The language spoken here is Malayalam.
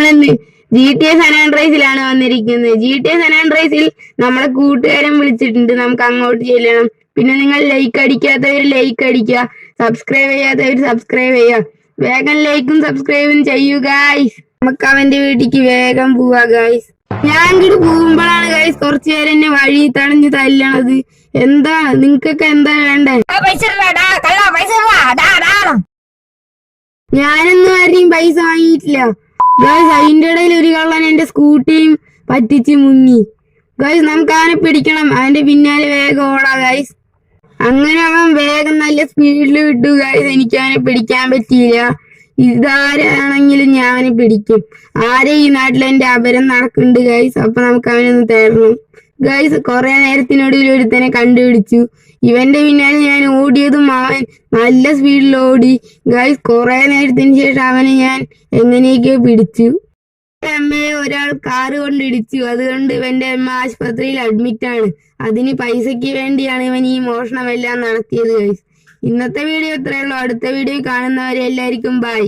നമ്മളിന്ന് GTA San Andreasലാണ് വന്നിരിക്കുന്നത്. GTA San Andreasൽ നമ്മളെ കൂട്ടുകാരൻ വിളിച്ചിട്ടുണ്ട്, നമുക്ക് അങ്ങോട്ട് ചെല്ലണം. പിന്നെ നിങ്ങൾ ലൈക്ക് അടിക്കാത്തവർ ലൈക്ക് അടിക്കുക, സബ്സ്ക്രൈബ് ചെയ്യാത്തവർ സബ്സ്ക്രൈബ് ചെയ്യുക. വേഗം ലൈക്കും സബ്സ്ക്രൈബും ചെയ്യൂ ഗായ്സ്. നമുക്ക് അവന്റെ വീട്ടിക്ക് വേഗം പോവാ ഗായ്സ്. ഞാൻ ഇങ്ങോട്ട് പോകുമ്പോഴാണ് ഗായ്സ് കുറച്ചു പേര് എന്നെ വഴി തടഞ്ഞു തല്ലണത്. എന്താ നിങ്ങൾക്കൊക്കെ എന്താ വേണ്ടേ? ഞാനൊന്നും ആരെയും പൈസ വാങ്ങിയിട്ടില്ല ഗായ്സ്. അതിന്റെ ഇടയിൽ ഒരു കള്ളൻ എന്റെ സ്കൂട്ടിയും പറ്റിച്ച് മുങ്ങി ഗായ്സ്. നമുക്ക് അവനെ പിടിക്കണം, അവന്റെ പിന്നാലെ വേഗം ഓടാ ഗായ്സ്. അങ്ങനെ അവൻ വേഗം നല്ല സ്പീഡിൽ വിട്ടു ഗായ്സ്. എനിക്ക് അവനെ പിടിക്കാൻ പറ്റിയില്ല. ഇതാരാണെങ്കിലും ഞാൻ അവനെ പിടിക്കും. ആരെ ഈ നാട്ടിൽ എന്റെ അപരം നടക്കുന്നുണ്ട് ഗായ്സ്. അപ്പൊ നമുക്ക് അവനൊന്ന് തേടണം ഗായ്സ്. കുറെ നേരത്തിനൊടുവിൽ ഒരുത്തനെ കണ്ടുപിടിച്ചു. ഇവന്റെ പിന്നാലെ ഞാൻ ഓടിയതും അവൻ നല്ല സ്പീഡിൽ ഓടി ഗായ്സ്. കുറെ നേരത്തിന് ശേഷം അവനെ ഞാൻ എങ്ങനെയൊക്കെയോ പിടിച്ചു. അമ്മയെ ഒരാൾ കാറ് കൊണ്ടിടിച്ചു, അതുകൊണ്ട് ഇവന്റെ അമ്മ ആശുപത്രിയിൽ അഡ്മിറ്റ് ആണ്. അതിന് പൈസയ്ക്ക് വേണ്ടിയാണ് ഇവൻ ഈ മോഷണമെല്ലാം നടത്തിയത് ഗൈസ്. ഇന്നത്തെ വീഡിയോ ഇത്രയേ ഉള്ളൂ. അടുത്ത വീഡിയോ കാണുന്നവരെ എല്ലാവർക്കും ബൈ.